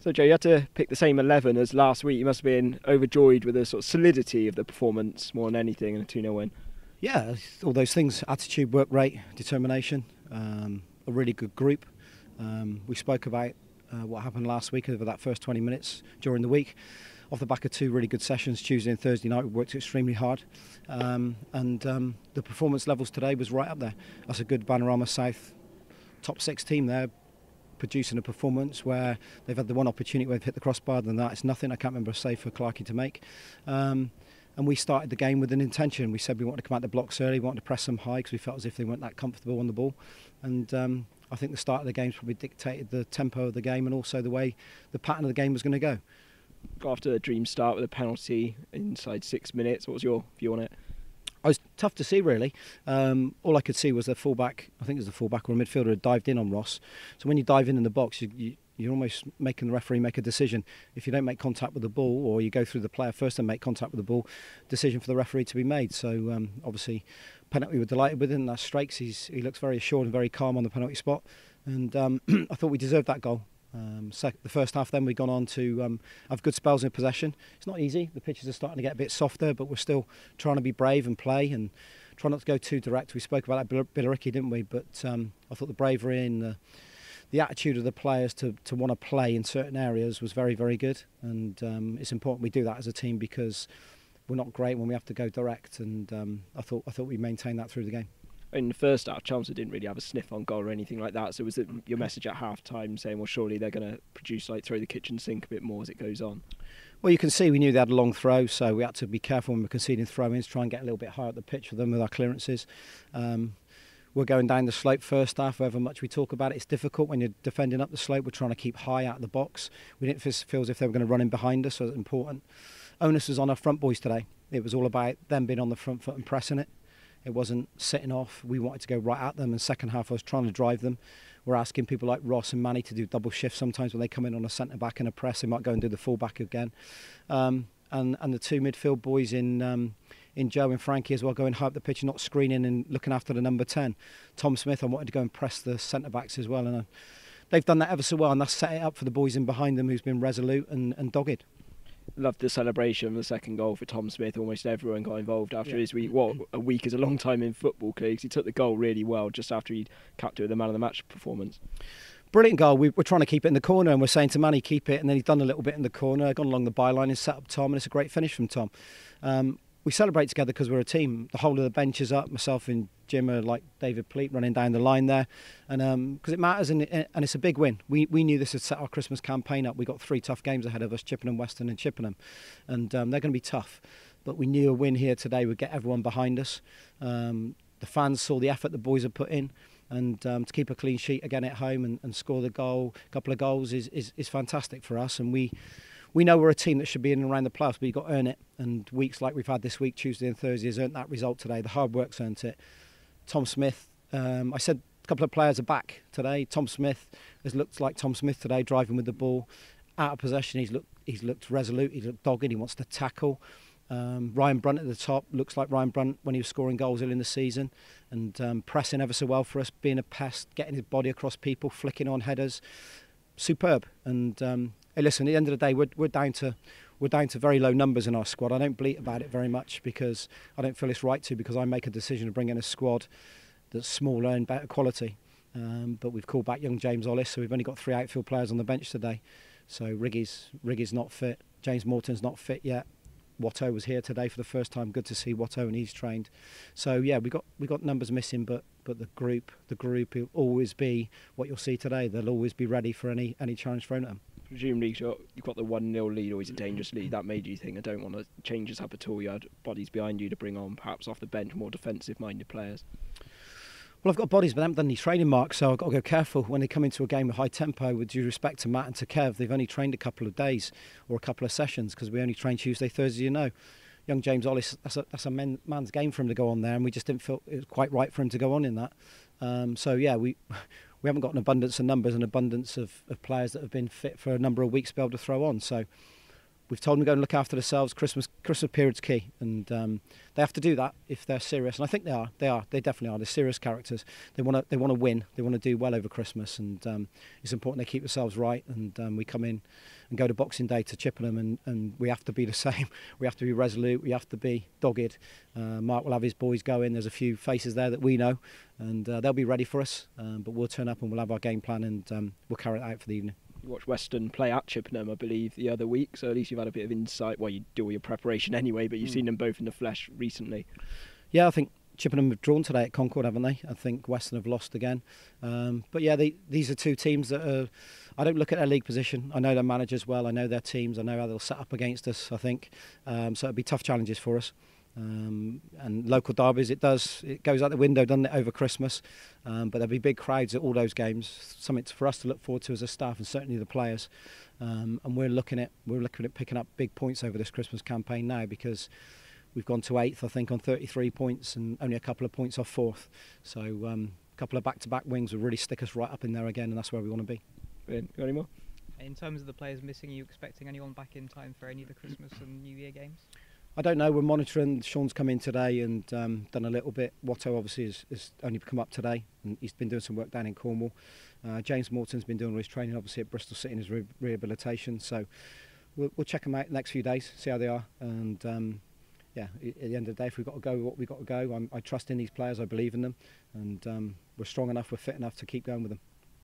So Joe, you had to pick the same 11 as last week. You must have been overjoyed with the sort of solidity of the performance more than anything in a 2-0 win. Yeah, all those things: attitude, work rate, determination. A really good group. We spoke about what happened last week over that first 20 minutes during the week. Off the back of two really good sessions, Tuesday and Thursday night, we worked extremely hard. The performance levels today was right up there. That's a good Panorama South top 6 team there, producing a performance where they've had the one opportunity where they've hit the crossbar, and that it's nothing. I can't remember a save for Clarkey to make. And we started the game with an intention. We said we wanted to come out the blocks early, we wanted to press them high because we felt as if they weren't that comfortable on the ball. And I think the start of the game's probably dictated the tempo of the game and also the way the pattern of the game was going to go. After a dream start with a penalty inside 6 minutes, what was your view on it? It was tough to see, really. All I could see was the fullback, I think it was the fullback or a midfielder, had dived in on Ross. So when you dive in the box, you're almost making the referee make a decision. If you don't make contact with the ball, or you go through the player first and make contact with the ball, decision for the referee to be made. So obviously, penalty we're delighted with him. That's Strakes. He looks very assured and very calm on the penalty spot. And I thought we deserved that goal. The first half then we've gone on to have good spells in possession. It's not easy, the pitches are starting to get a bit softer, but we're still trying to be brave and play and try not to go too direct. We spoke about that Billericay, didn't we? But I thought the bravery and the attitude of the players to want to play in certain areas was very, very good. And it's important we do that as a team because we're not great when we have to go direct, and I thought we maintained that through the game. In the first half, Chelmsford didn't really have a sniff on goal or anything like that. So was it your message at half-time saying, well, surely they're going to produce, throw the kitchen sink a bit more as it goes on? Well, you can see we knew they had a long throw, so we had to be careful when we're conceding throw-ins, try and get a little bit higher up the pitch with them with our clearances. We're going down the slope first half, however much we talk about it. It's difficult when you're defending up the slope. We're trying to keep high out of the box. We didn't feel as if they were going to run in behind us, so it's important. Onus was on our front boys today. It was all about them being on the front foot and pressing it. It wasn't sitting off. We wanted to go right at them. And second half, I was trying to drive them. We're asking people like Ross and Manny to do double shifts sometimes when they come in on a centre back and a press. They might go and do the full back again. And the two midfield boys in Joe and Frankie as well, going high up the pitch and not screening and looking after the number 10. Tom Smith, I wanted to go and press the centre backs as well. And they've done that ever so well, and that's set it up for the boys in behind them who's been resolute and dogged. Loved the celebration of the second goal for Tom Smith. Almost everyone got involved after his week. What a week is a long time in football, because he took the goal really well just after he'd capped it with the man of the match performance. Brilliant goal. We're trying to keep it in the corner, and we're saying to Manny, keep it, and then he's done a little bit in the corner, gone along the byline and set up Tom, and it's a great finish from Tom. We celebrate together because we're a team. The whole of the bench is up. Myself and Jim are like David Pleat running down the line there, and because it matters, and it's a big win. We knew this had set our Christmas campaign up. We got 3 tough games ahead of us: Chippenham, Western, and Chippenham, and they're going to be tough. But we knew a win here today would get everyone behind us. The fans saw the effort the boys have put in, and to keep a clean sheet again at home and score the goal, a couple of goals is fantastic for us, and we know we're a team that should be in and around the playoffs, but you've got to earn it. And weeks like we've had this week, Tuesday and Thursday, has earned that result today. The hard work's earned it. Tom Smith, I said a couple of players are back today. Tom Smith has looked like Tom Smith today, driving with the ball. Out of possession, he's looked resolute, he's looked dogged, he wants to tackle. Ryan Brunt at the top looks like Ryan Brunt when he was scoring goals early in the season, and pressing ever so well for us, being a pest, getting his body across people, flicking on headers. Superb. And hey, listen, at the end of the day, we're down to very low numbers in our squad. I don't bleat about it very much because I don't feel it's right to, because I make a decision to bring in a squad that's smaller and better quality. But we've called back young James Ollis, so we've only got 3 outfield players on the bench today. So Riggy's not fit. James Morton's not fit yet. Watto was here today for the first time. Good to see Watto, and he's trained. So yeah, we got numbers missing, but the group will always be what you'll see today. They'll always be ready for any challenge thrown at them. Presumably you've got the 1-0 lead, always a dangerous lead. That made you think, I don't want to change this up at all. You had bodies behind you to bring on, perhaps off the bench, more defensive-minded players. Well, I've got bodies, but I haven't done any training, Mark, so I've got to go careful when they come into a game with high tempo. With due respect to Matt and to Kev, they've only trained a couple of days or a couple of sessions, because we only train Tuesday, Thursday, Young James Ollis, that's a man's game for him to go on there, and we just didn't feel it was quite right for him to go on in that. So yeah, we haven't got an abundance of numbers, an abundance of players that have been fit for a number of weeks to be able to throw on. So we've told them to go and look after themselves. Christmas period's key, and they have to do that if they're serious. And I think they are. They definitely are. They're serious characters. They want to win. They want to do well over Christmas, and it's important they keep themselves right. And we come in and go to Boxing Day to Chippenham, and we have to be the same. We have to be resolute. We have to be dogged. Mark will have his boys going. There's a few faces there that we know, and they'll be ready for us. But we'll turn up and we'll have our game plan, and we'll carry it out for the evening. You watched Western play at Chippenham, I believe, the other week, so at least you've had a bit of insight. Well, you do all your preparation anyway, but you've seen them both in the flesh recently. Yeah, I think Chippenham have drawn today at Concord, haven't they? I think Western have lost again. But yeah, these are two teams that are... I don't look at their league position. I know their managers well. I know their teams. I know how they'll set up against us, I think. So it'll be tough challenges for us. And local derbies, it goes out the window, doesn't it, over Christmas, but there'll be big crowds at all those games, something for us to look forward to as a staff and certainly the players, and we're looking at picking up big points over this Christmas campaign now, because we've gone to 8th, I think, on 33 points and only a couple of points off 4th, so a couple of back-to-back wins will really stick us right up in there again, and that's where we want to be. Brilliant. You got any more? In terms of the players missing, are you expecting anyone back in time for any of the Christmas and New Year games? I don't know. We're monitoring. Sean's come in today and done a little bit. Watto obviously has only come up today, and he's been doing some work down in Cornwall. James Morton's been doing all his training obviously at Bristol City in his rehabilitation. So we'll check them out the next few days, see how they are. And yeah, at the end of the day, if we've got to go what we've got to go, I trust in these players. I believe in them, and we're strong enough, we're fit enough to keep going with them.